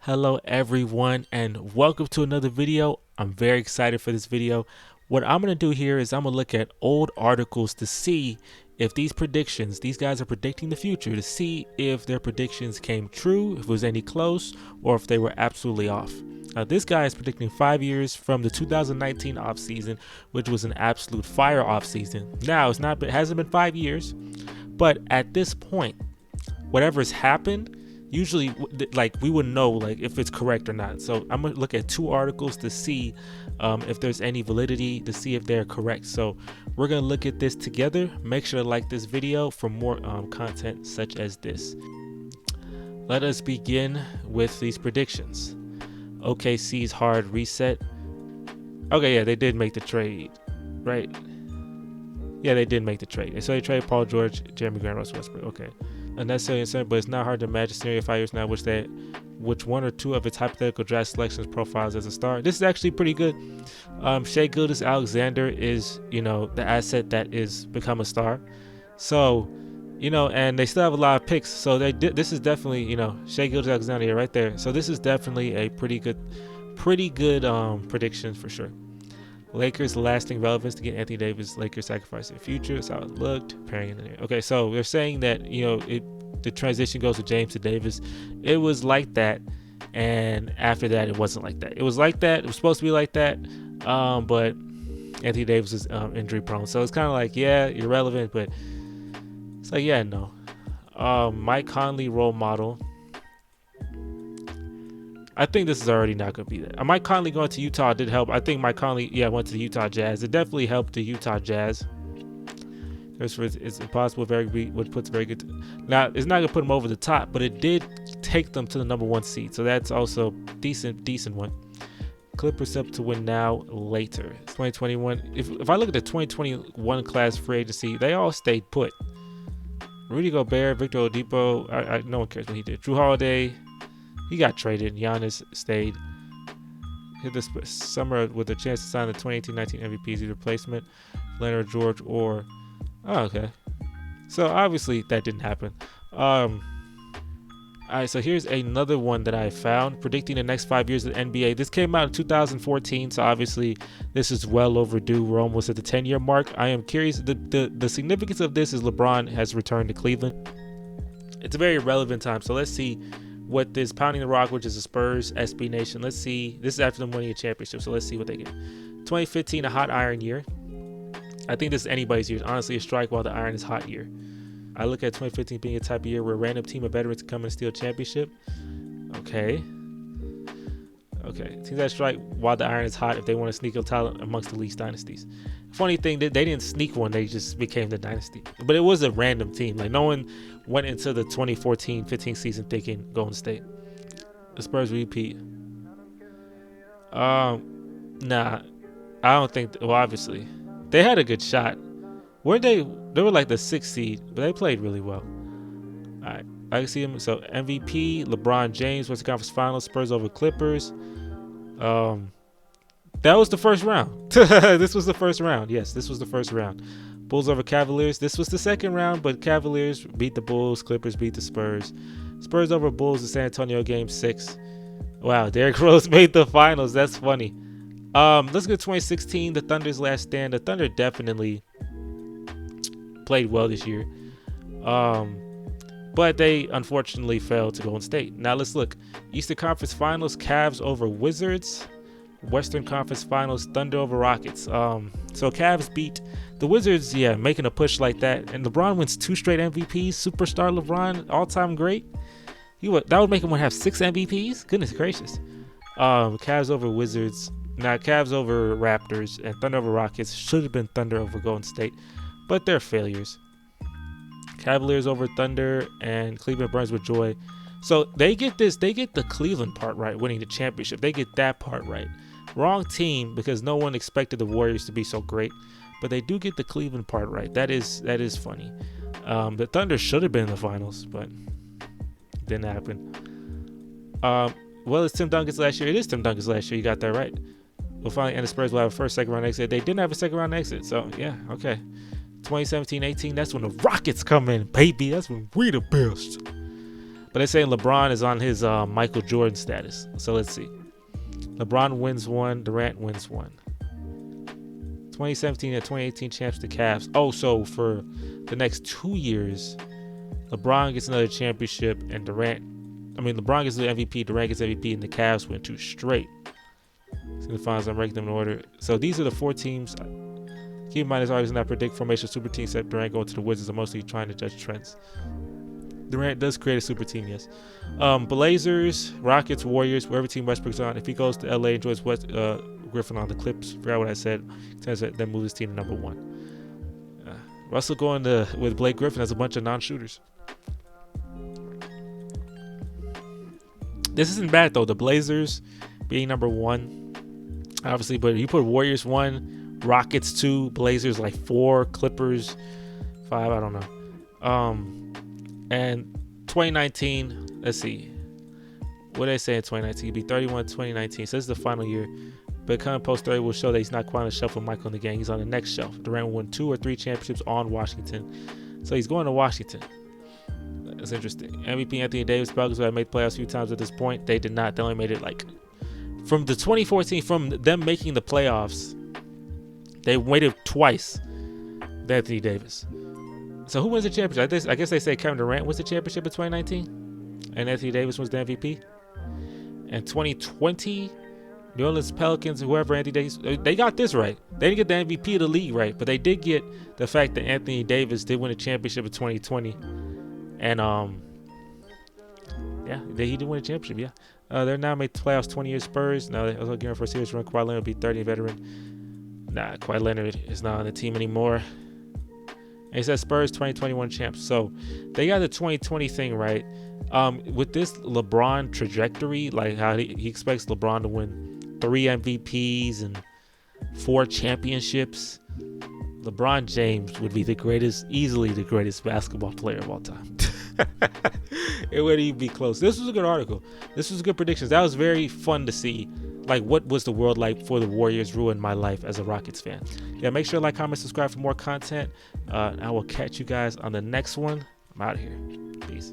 Hello everyone and welcome to another video. I'm very excited for this video. What I'm going to do here is I'm going to look at old articles to see if these guys are predicting the future, to see if their predictions came true, if it was any close, or if they were absolutely off. This guy is predicting 5 years from the 2019 offseason, which was an absolute fire offseason. Now, it hasn't been 5 years, but at this point, whatever's happened, usually we wouldn't know like if it's correct or not. So I'm gonna look at two articles to see if there's any validity, to see if they're correct. So we're gonna look at this together. Make sure to like this video for more content such as this. Let us begin with these predictions. OKC's hard reset. Okay, yeah, they did make the trade, right? Yeah, they did make the trade. So they traded Paul George, Jeremy Grant, Russell Westbrook. Okay. Unnecessary concern, but it's not hard to imagine scenario 5 years now which one or two of its hypothetical draft selections profiles as a star. This is actually pretty good. Shai Gilgeous-Alexander is, the asset that is become a star. So, and they still have a lot of picks. So this is definitely, Shai Gilgeous-Alexander right there. So this is definitely a pretty good prediction for sure. Lakers lasting relevance to get Anthony Davis. Lakers sacrifice their future. That's how it looked. Pairing in there. Okay, so they're saying that the transition goes to James to Davis. It was like that, and after that, it wasn't like that. It was like that. It was supposed to be like that, but Anthony Davis is injury prone. So it's kind of like, yeah, you're relevant, but it's like, yeah, no. Mike Conley role model. I think this is already not going to be that. Mike Conley going to Utah did help. I think Mike Conley, went to the Utah Jazz. It definitely helped the Utah Jazz. It's impossible, what puts very good. Now, it's not going to put them over the top, but it did take them to the number 1 seed. So that's also decent one. Clippers up to win now, later. It's 2021. If I look at the 2021 class free agency, they all stayed put. Rudy Gobert, Victor Oladipo, no one cares what he did. Drew Holiday, he got traded. Giannis stayed. Hit this summer with a chance to sign the 2018-19 MVP as a replacement. Leonard George or... Oh, okay. So obviously that didn't happen. Alright, so here's another one that I found. Predicting the next 5 years of the NBA. This came out in 2014, so obviously this is well overdue. We're almost at the 10-year mark. I am curious. The significance of this is LeBron has returned to Cleveland. It's a very relevant time, so let's see what this Pounding the Rock, which is a Spurs SB Nation. Let's see. This is after them winning a championship, so let's see what they get. 2015, a hot iron year. I think this is anybody's year. Honestly, a strike while the iron is hot year. I look at 2015 being a type of year where a random team of veterans come and steal a championship. Okay. Teams that strike while the iron is hot if they want to sneak a talent amongst the least dynasties. Funny thing, they didn't sneak one. They just became the dynasty. But it was a random team. Like, no one went into the 2014-15 season thinking Golden State. The Spurs repeat. Nah, I don't think... Well, obviously. They had a good shot. Weren't they? They were like the 6th seed, but they played really well. All right, I can see them. So MVP, LeBron James, Western Conference Finals, Spurs over Clippers. That was the first round. This was the first round. Yes, this was the first round. Bulls over Cavaliers. This was the second round, but Cavaliers beat the Bulls. Clippers beat the Spurs. Spurs over Bulls in San Antonio, Game 6. Wow, Derrick Rose made the finals. That's funny. Let's go to 2016, the Thunder's last stand. The Thunder definitely played well this year. But they unfortunately failed to Golden State. Now let's look. Eastern Conference Finals, Cavs over Wizards. Western Conference Finals, Thunder over Rockets. So Cavs beat the Wizards, making a push like that. And LeBron wins 2 straight MVPs. Superstar LeBron, all-time great. That would make him want to have 6 MVPs? Goodness gracious. Cavs over Wizards. Now, Cavs over Raptors and Thunder over Rockets. Should have been Thunder over Golden State, but they're failures. Cavaliers over Thunder and Cleveland burns with joy. So they get the Cleveland part right, winning the championship. They get that part right. Wrong team because no one expected the Warriors to be so great, but they do get the Cleveland part right. That is funny. The Thunder should have been in the finals, but didn't happen. Well, it's Tim Duncan's last year. It is Tim Duncan's last year. You got that right. We'll finally end the Spurs will have a first, second round exit. They didn't have a second round exit, so yeah, okay. 2017-18, that's when the Rockets come in, baby. That's when we the best. But they're saying LeBron is on his Michael Jordan status. So let's see. LeBron wins one. Durant wins one. 2017 and 2018 champs, the Cavs. Oh, so for the next 2 years, LeBron gets another championship, and LeBron gets the MVP, Durant gets MVP, and the Cavs win 2 straight. So the finals, I'm ranking them in order. So these are the 4 teams. Keep in mind, it's always not predict formation super team, except Durant going to the Wizards are mostly trying to judge trends. Durant does create a super team, yes. Blazers, Rockets, Warriors, wherever team Westbrook's on. If he goes to LA and joins Griffin on the Clips, forgot what I said, then move his team to number 1. Russell going with Blake Griffin has a bunch of non-shooters. This isn't bad though. The Blazers being number 1, obviously, but you put Warriors 1, Rockets 2, Blazers like 4, Clippers 5. I don't know. And 2019. Let's see. What did they say in 2019? He'd be 31 in 2019. So this is the final year. But coming post 30 will show that he's not quite on the shelf with Michael in the gang. He's on the next shelf. Durant won 2 or 3 championships on Washington. So he's going to Washington. That's interesting. MVP Anthony Davis, Pelicans have made playoffs a few times at this point. They did not. They only made it like from the 2014, from them making the playoffs, they waited twice with Anthony Davis. So who wins the championship? I guess they say Kevin Durant wins the championship in 2019, and Anthony Davis was the MVP. And 2020, New Orleans Pelicans, whoever Anthony Davis, they got this right. They didn't get the MVP of the league right, but they did get the fact that Anthony Davis did win a championship in 2020, and he did win a championship. Yeah, they're now made the playoffs. 20 years Spurs. Now they're looking for a serious run. Kawhi Leonard will be 30 veteran. Nah, Kawhi Leonard is not on the team anymore. And he says Spurs 2021 champs. So they got the 2020 thing right. With this LeBron trajectory, like how he expects LeBron to win 3 MVPs and 4 championships, LeBron James would be easily the greatest basketball player of all time. It wouldn't even be close. This was a good article. This was good predictions. That was very fun to see. Like, what was the world like for the Warriors? Ruined my life as a Rockets fan. Yeah, make sure to like, comment, subscribe for more content. I will catch you guys on the next one. I'm out of here. Peace.